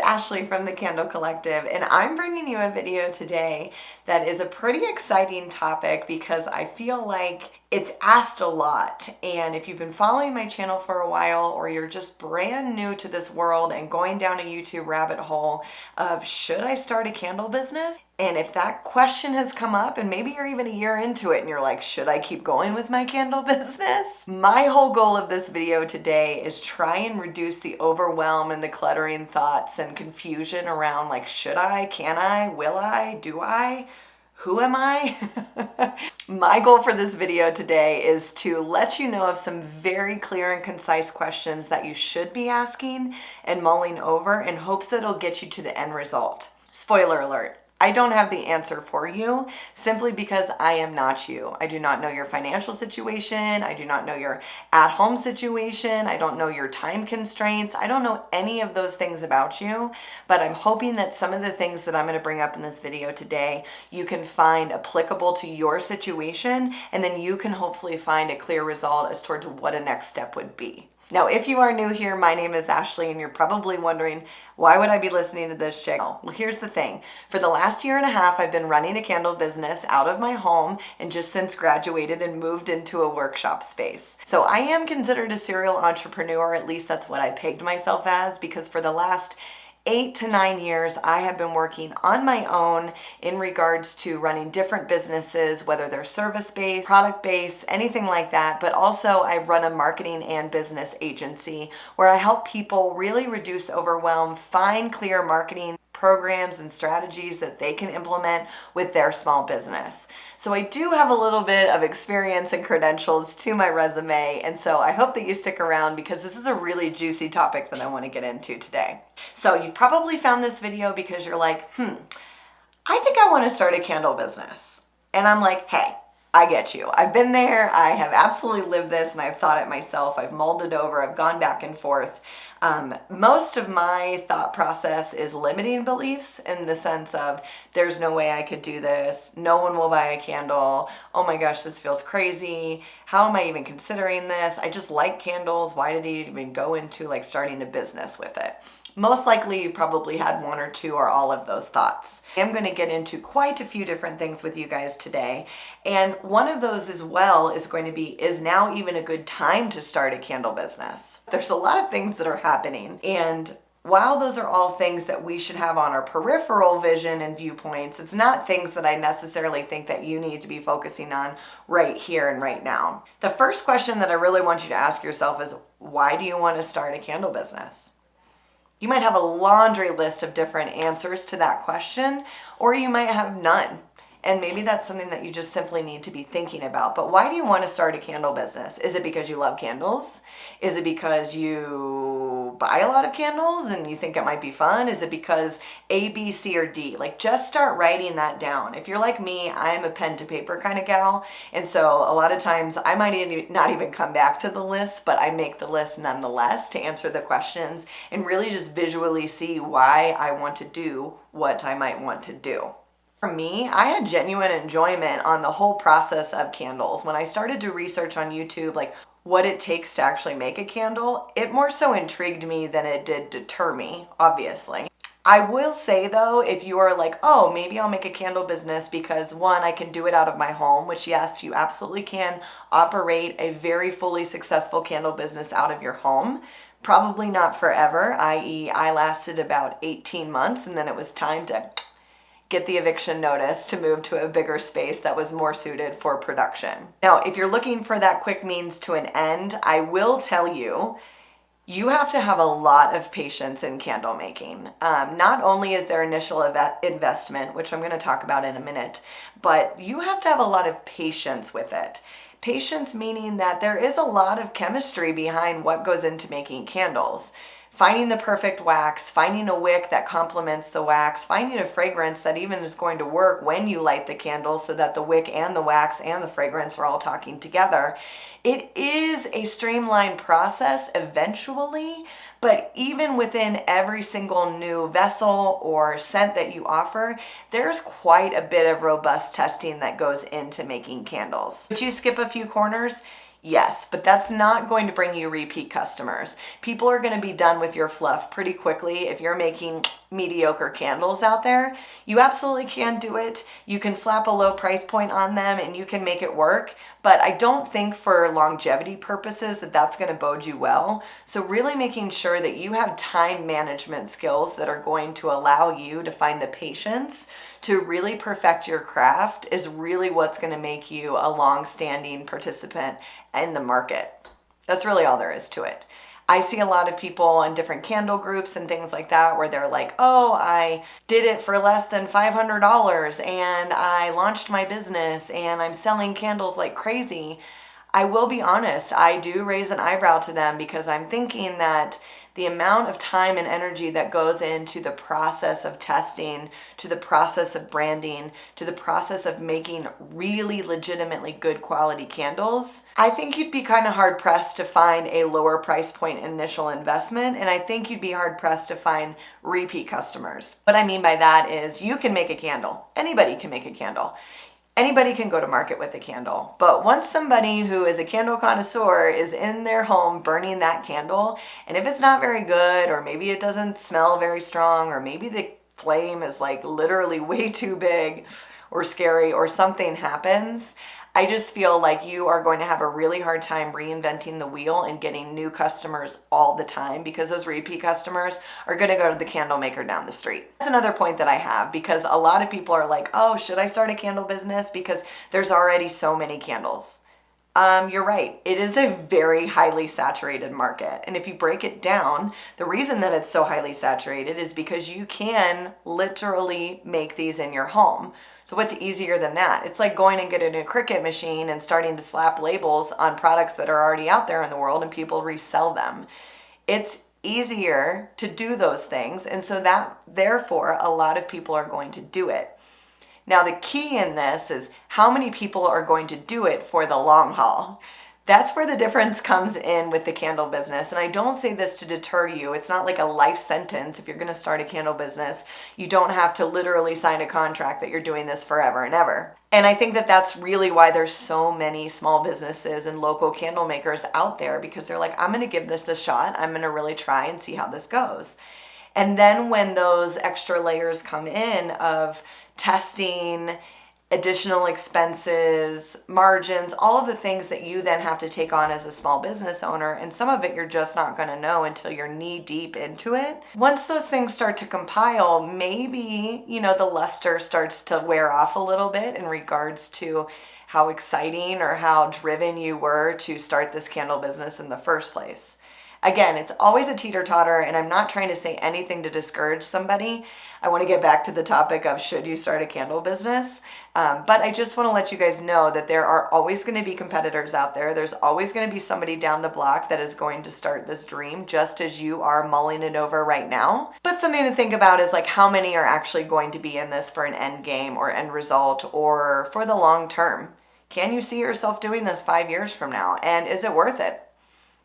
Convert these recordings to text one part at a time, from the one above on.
Ashley from the Candle Collective, and I'm bringing you a video today that is a pretty exciting topic because I feel like it's asked a lot. And if you've been following my channel for a while, or you're just brand new to this world and going down a YouTube rabbit hole of should I start a candle business? And if that question has come up, and maybe you're even a year into it and you're like, should I keep going with my candle business? My whole goal of this video today is try and reduce the overwhelm and the cluttering thoughts and confusion around like, should I, can I, will I, do I? Who am I? My goal for this video today is to let you know of some very clear and concise questions that you should be asking and mulling over in hopes that it'll get you to the end result. Spoiler alert. I don't have the answer for you simply because I am not you. I do not know your financial situation. I do not know your at-home situation. I don't know your time constraints. I don't know any of those things about you, but I'm hoping that some of the things that I'm going to bring up in this video today, you can find applicable to your situation, and then you can hopefully find a clear result as towards what a next step would be. Now, if you are new here, my name is Ashley, and you're probably wondering, why would I be listening to this channel? Well, here's the thing. For the last year and a half, I've been running a candle business out of my home and just since graduated and moved into a workshop space. So I am considered a serial entrepreneur, at least that's what I pegged myself as, because for the last 8 to 9 years, I have been working on my own in regards to running different businesses, whether they're service-based, product-based, anything like that. But also I run a marketing and business agency where I help people really reduce overwhelm, find clear marketing programs and strategies that they can implement with their small business. So I do have a little bit of experience and credentials to my resume, and so I hope that you stick around because this is a really juicy topic that I want to get into today. So you probably found this video because you're like, I think I want to start a candle business. And I'm like, hey, I get you. I've been there. I have absolutely lived this, and I've thought it myself. I've mulled it over. I've gone back and forth. Most of my thought process is limiting beliefs in the sense of there's no way I could do this. No one will buy a candle. Oh my gosh, this feels crazy. How am I even considering this? I just like candles. Why did he even go into like starting a business with it? Most likely you probably had one or two or all of those thoughts. I'm going to get into quite a few different things with you guys today. And one of those as well is going to be, is now even a good time to start a candle business? There's a lot of things that are happening. And while those are all things that we should have on our peripheral vision and viewpoints, it's not things that I necessarily think that you need to be focusing on right here and right now. The first question that I really want you to ask yourself is, why do you want to start a candle business? You might have a laundry list of different answers to that question, or you might have none. And maybe that's something that you just simply need to be thinking about. But why do you want to start a candle business? Is it because you love candles? Is it because you buy a lot of candles and you think it might be fun? Is it because A, B, C, or D? Like, just start writing that down. If you're like me, I'm a pen to paper kind of gal. And so a lot of times I might not even come back to the list, but I make the list nonetheless to answer the questions and really just visually see why I want to do what I might want to do. For me, I had genuine enjoyment on the whole process of candles. When I started to research on YouTube, like what it takes to actually make a candle, it more so intrigued me than it did deter me, obviously. I will say though, if you are like, oh, maybe I'll make a candle business because one, I can do it out of my home, which yes, you absolutely can operate a very fully successful candle business out of your home. Probably not forever, i.e. I lasted about 18 months and then it was time to get the eviction notice to move to a bigger space that was more suited for production. Now, if you're looking for that quick means to an end, I will tell you, you have to have a lot of patience in candle making. Not only is there initial investment, which I'm going to talk about in a minute, but you have to have a lot of patience with it. Patience meaning that there is a lot of chemistry behind what goes into making candles. Finding the perfect wax, finding a wick that complements the wax, finding a fragrance that even is going to work when you light the candle so that the wick and the wax and the fragrance are all talking together. It is a streamlined process eventually, but even within every single new vessel or scent that you offer, there's quite a bit of robust testing that goes into making candles. But you skip a few corners, Yes, but that's not going to bring you repeat customers. People are going to be done with your fluff pretty quickly if you're making mediocre candles out there. You absolutely can do it. You can slap a low price point on them and you can make it work, but I don't think for longevity purposes that that's going to bode you well. So really making sure that you have time management skills that are going to allow you to find the patience to really perfect your craft is really what's going to make you a long-standing participant in the market. That's really all there is to it. I see a lot of people in different candle groups and things like that where they're like, oh, I did it for less than $500 and I launched my business and I'm selling candles like crazy. I will be honest, I do raise an eyebrow to them because I'm thinking that the amount of time and energy that goes into the process of testing, to the process of branding, to the process of making really legitimately good quality candles, I think you'd be kind of hard pressed to find a lower price point initial investment, and I think you'd be hard pressed to find repeat customers. What I mean by that is you can make a candle. Anybody can make a candle. Anybody can go to market with a candle, but once somebody who is a candle connoisseur is in their home burning that candle, and if it's not very good, or maybe it doesn't smell very strong, or maybe the flame is like literally way too big or scary, or something happens, I just feel like you are going to have a really hard time reinventing the wheel and getting new customers all the time, because those repeat customers are going to go to the candle maker down the street. That's another point that I have, because a lot of people are like, oh, should I start a candle business because there's already so many candles? You're right. It is a very highly saturated market. And if you break it down, the reason that it's so highly saturated is because you can literally make these in your home. So what's easier than that? It's like going and getting a Cricut machine and starting to slap labels on products that are already out there in the world and people resell them. It's easier to do those things. And so that, therefore, a lot of people are going to do it. Now, the key in this is how many people are going to do it for the long haul. That's where the difference comes in with the candle business. And I don't say this to deter you. It's not like a life sentence. If you're going to start a candle business, you don't have to literally sign a contract that you're doing this forever and ever. And I think that that's really why there's so many small businesses and local candle makers out there, because they're like, I'm going to give this a shot. I'm going to really try and see how this goes. And then when those extra layers come in of testing, additional expenses, margins, all of the things that you then have to take on as a small business owner, and some of it you're just not going to know until you're knee deep into it. Once those things start to compile, maybe, the luster starts to wear off a little bit in regards to how exciting or how driven you were to start this candle business in the first place. Again, it's always a teeter-totter, and I'm not trying to say anything to discourage somebody. I want to get back to the topic of should you start a candle business, but I just want to let you guys know that there are always going to be competitors out there. There's always going to be somebody down the block that is going to start this dream just as you are mulling it over right now. But something to think about is like how many are actually going to be in this for an end game or end result or for the long term. Can you see yourself doing this 5 years from now, and is it worth it?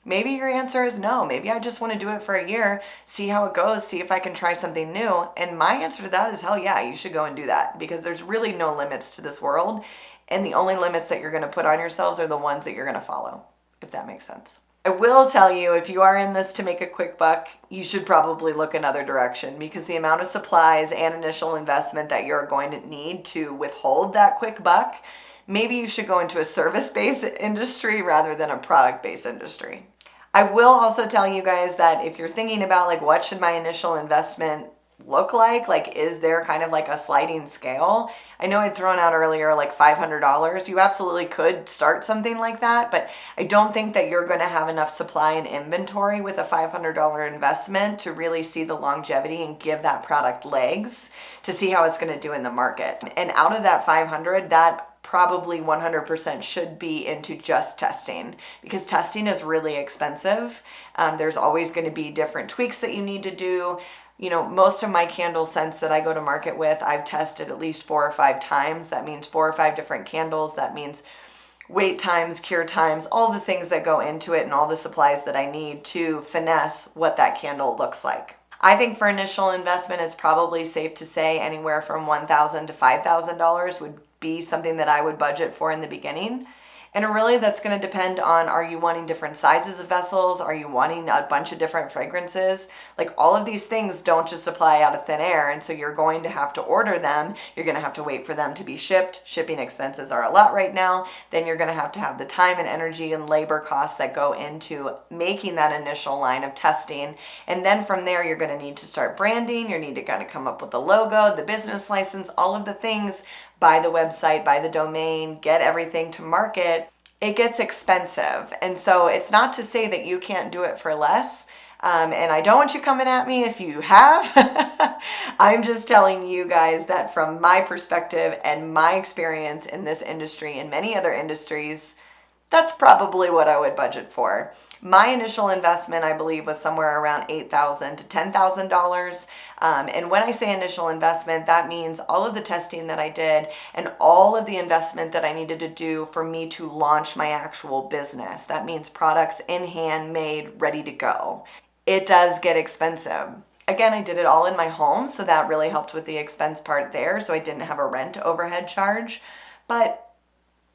Maybe your answer is no. Maybe I just want to do it for a year, see how it goes, see if I can try something new. And my answer to that is hell yeah, you should go and do that, because there's really no limits to this world. And the only limits that you're going to put on yourselves are the ones that you're going to follow, if that makes sense. I will tell you, if you are in this to make a quick buck, you should probably look another direction, because the amount of supplies and initial investment that you're going to need to withhold that quick buck, maybe you should go into a service-based industry rather than a product-based industry. I will also tell you guys that if you're thinking about like what should my initial investment look like is there kind of like a sliding scale? I know I'd thrown out earlier like $500. You absolutely could start something like that, but I don't think that you're going to have enough supply and inventory with a $500 investment to really see the longevity and give that product legs to see how it's going to do in the market. And out of that 500, that probably 100% should be into just testing, because testing is really expensive. There's always going to be different tweaks that you need to do. Most of my candle scents that I go to market with, I've tested at least 4 or 5 times. That means 4 or 5 different candles. That means wait times, cure times, all the things that go into it and all the supplies that I need to finesse what that candle looks like. I think for initial investment, it's probably safe to say anywhere from $1,000 to $5,000 would be something that I would budget for in the beginning. And really that's going to depend on, are you wanting different sizes of vessels? Are you wanting a bunch of different fragrances? Like, all of these things don't just apply out of thin air. And so you're going to have to order them. You're going to have to wait for them to be shipped. Shipping expenses are a lot right now. Then you're going to have the time and energy and labor costs that go into making that initial line of testing. And then from there, you're going to need to start branding. You need to kind of come up with the logo, the business license, all of the things, buy the website, buy the domain, get everything to market. It gets expensive. And so it's not to say that you can't do it for less. And I don't want you coming at me if you have. I'm just telling you guys that from my perspective and my experience in this industry and many other industries, that's probably what I would budget for. My initial investment, I believe, was somewhere around $8,000 to $10,000. And when I say initial investment, that means all of the testing that I did and all of the investment that I needed to do for me to launch my actual business. That means products in hand, made, ready to go. It does get expensive. Again, I did it all in my home, so that really helped with the expense part there, so I didn't have a rent overhead charge. But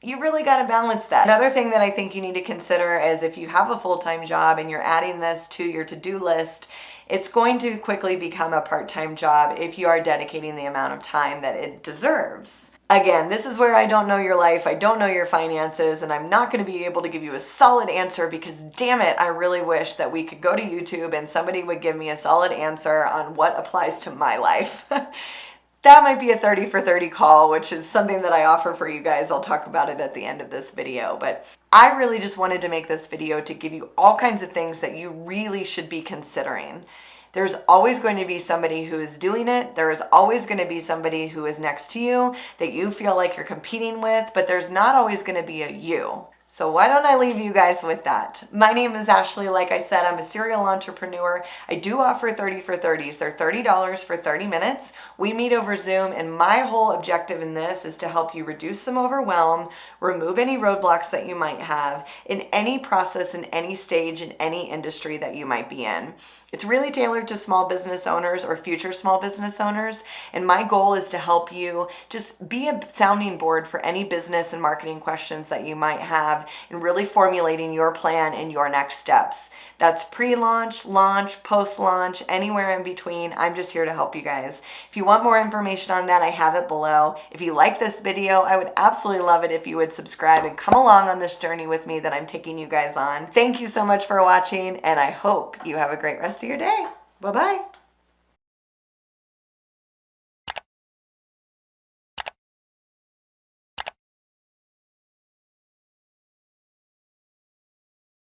you really got to balance that. Another thing that I think you need to consider is, if you have a full-time job and you're adding this to your to-do list, it's going to quickly become a part-time job if you are dedicating the amount of time that it deserves. Again, this is where I don't know your life, I don't know your finances, and I'm not going to be able to give you a solid answer because, damn it, I really wish that we could go to YouTube and somebody would give me a solid answer on what applies to my life. That might be a 30 for 30 call, which is something that I offer for you guys. I'll talk about it at the end of this video. But I really just wanted to make this video to give you all kinds of things that you really should be considering. There's always going to be somebody who is doing it. There is always going to be somebody who is next to you that you feel like you're competing with, but there's not always going to be a you. So why don't I leave you guys with that? My name is Ashley. Like I said, I'm a serial entrepreneur. I do offer 30 for 30s. They're $30 for 30 minutes. We meet over Zoom, and my whole objective in this is to help you reduce some overwhelm, remove any roadblocks that you might have in any process, in any stage, in any industry that you might be in. It's really tailored to small business owners or future small business owners, and my goal is to help you just be a sounding board for any business and marketing questions that you might have, and really formulating your plan and your next steps. That's pre-launch, launch, post-launch, anywhere in between. I'm just here to help you guys. If you want more information on that, I have it below. If you like this video, I would absolutely love it if you would subscribe and come along on this journey with me that I'm taking you guys on. Thank you so much for watching, and I hope you have a great rest of your day. Bye-bye.